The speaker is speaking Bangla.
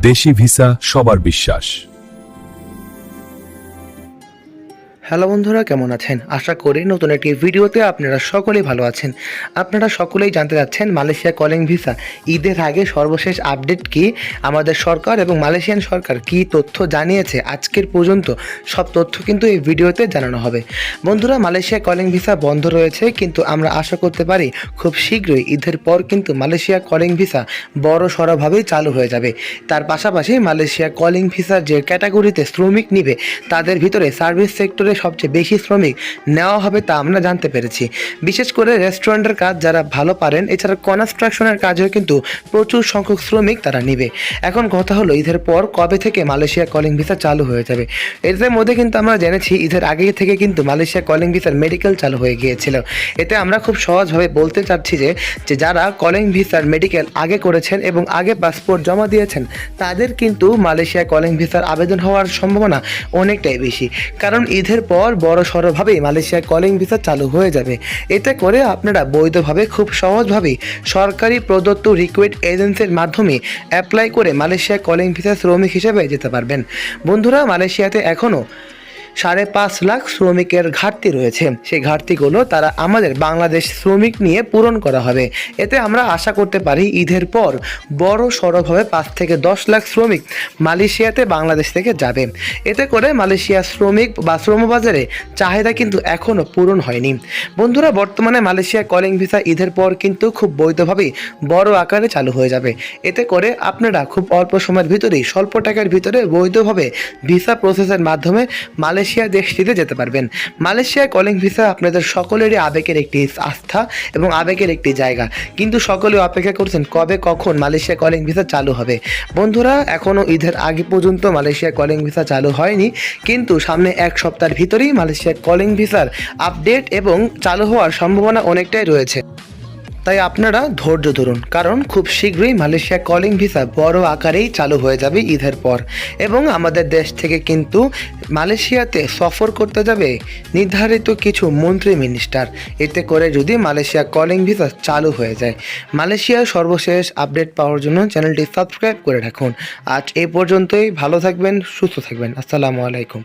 দেশি ভিসা সবার বিশ্বাস। হ্যালো বন্ধুরা, কেমন আছেন? আশা করি নতুন একটি ভিডিওতে আপনারা সকলেই ভালো আছেন। আপনারা সকলেই জানতে চাচ্ছেন মালয়েশিয়া কলিং ভিসা ঈদের আগে সর্বশেষ আপডেট কি, আমাদের সরকার এবং মালয়েশিয়ান সরকার কি তথ্য জানিয়েছে আজকের পর্যন্ত, সব তথ্য কিন্তু এই ভিডিওতে জানানো হবে। বন্ধুরা, মালয়েশিয়া কলিং ভিসা বন্ধ রয়েছে, কিন্তু আমরা আশা করতে পারি খুব শীঘ্রই ঈদের পর কিন্তু মালয়েশিয়া কলিং ভিসা বড় সড়ভাবেই চালু হয়ে যাবে। তার পাশাপাশি মালয়েশিয়া কলিং ভিসার যে ক্যাটাগরিতে শ্রমিক নিবে তাদের ভিতরে সার্ভিস সেক্টরে সবচেয়ে বেশি শ্রমিক নেওয়া হবে তা আমরা জানতে পেরেছি। বিশেষ করে রেস্টুরেন্টের কাজ যারা ভালো পারেন, এছাড়া কনস্ট্রাকশনের কাজেও কিন্তু প্রচুর সংখ্যক শ্রমিক তারা নিবে। এখন কথা হলো ঈদের পর কবে থেকে মালয়েশিয়া কলিং ভিসা চালু হয়ে যাবে। এদের মধ্যে কিন্তু আমরা জেনেছি ঈদের আগে থেকে কিন্তু মালয়েশিয়া কলিং ভিসার মেডিকেল চালু হয়ে গিয়েছিল। এতে আমরা খুব সহজভাবে বলতে চাচ্ছি যে যারা কলিং ভিসার মেডিকেল আগে করেছেন এবং আগে পাসপোর্ট জমা দিয়েছেন তাদের কিন্তু মালয়েশিয়া কলিং ভিসার আবেদন হওয়ার সম্ভাবনা অনেকটাই বেশি, কারণ ঈদের পর বড় সড়ভাবেই মালয়েশিয়া কলিং ভিসা চালু হয়ে যাবে। এতে করে আপনারা বৈধভাবে খুব সহজভাবেই সরকারি প্রদত্ত রিক্রুট এজেন্সির মাধ্যমে অ্যাপ্লাই করে মালয়েশিয়া কলিং ভিসা শ্রমিক হিসেবে যেতে পারবেন। বন্ধুরা, মালয়েশিয়াতে এখনও 5.5 লাখ শ্রমিকের ঘাটতি রয়েছে। সেই ঘাটতিগুলো তারা আমাদের বাংলাদেশ শ্রমিক নিয়ে পূরণ করা হবে। এতে আমরা আশা করতে পারি ঈদের পর বড় সড়ভাবে 5 থেকে 10 লাখ শ্রমিক মালয়েশিয়াতে বাংলাদেশ থেকে যাবে। এতে করে মালয়েশিয়া শ্রমিক বা শ্রমবাজারে চাহিদা কিন্তু এখনও পূরণ হয়নি। বন্ধুরা, বর্তমানে মালয়েশিয়া কলিং ভিসা ঈদের পর কিন্তু খুব বৈধভাবেই বড় আকারে চালু হয়ে যাবে। এতে করে আপনারা খুব অল্প সময়ের ভিতরেই স্বল্প টাকার ভিতরে বৈধভাবে ভিসা প্রসেসের মাধ্যমে মালয়েশিয়া দেশটিতে যেতে পারবেন। মালয়েশিয়া কলিং ভিসা আপনাদের সকলেরই আবেগের একটি আস্থা এবং আবেগের একটি জায়গা, কিন্তু সকলে অপেক্ষা করছেন কবে কখন মালয়েশিয়া কলিং ভিসা চালু হবে। বন্ধুরা, এখনও ঈদের আগে পর্যন্ত মালয়েশিয়া কলিং ভিসা চালু হয়নি, কিন্তু সামনে এক সপ্তাহের ভিতরেই মালয়েশিয়া কলিং ভিসার আপডেট এবং চালু হওয়ার সম্ভাবনা অনেকটাই রয়েছে। তাই আপনারা ধৈর্য ধরুন, কারণ খুব শীঘ্রই মালয়েশিয়া কলিং ভিসা বড় আকারেই চালু হয়ে যাবে ঈদের পর। এবং আমাদের দেশ থেকে কিন্তু মালয়েশিয়াতে সফর করতে যাবে নির্ধারিত কিছু মন্ত্রী মিনিস্টার। এতে করে যদি মালয়েশিয়া কলিং ভিসা চালু হয়ে যায়। মালয়েশিয়ার সর্বশেষ আপডেট পাওয়ার জন্য চ্যানেলটি সাবস্ক্রাইব করে রাখুন। আজ এই পর্যন্তই। ভালো থাকবেন, সুস্থ থাকবেন। আসসালামু আলাইকুম।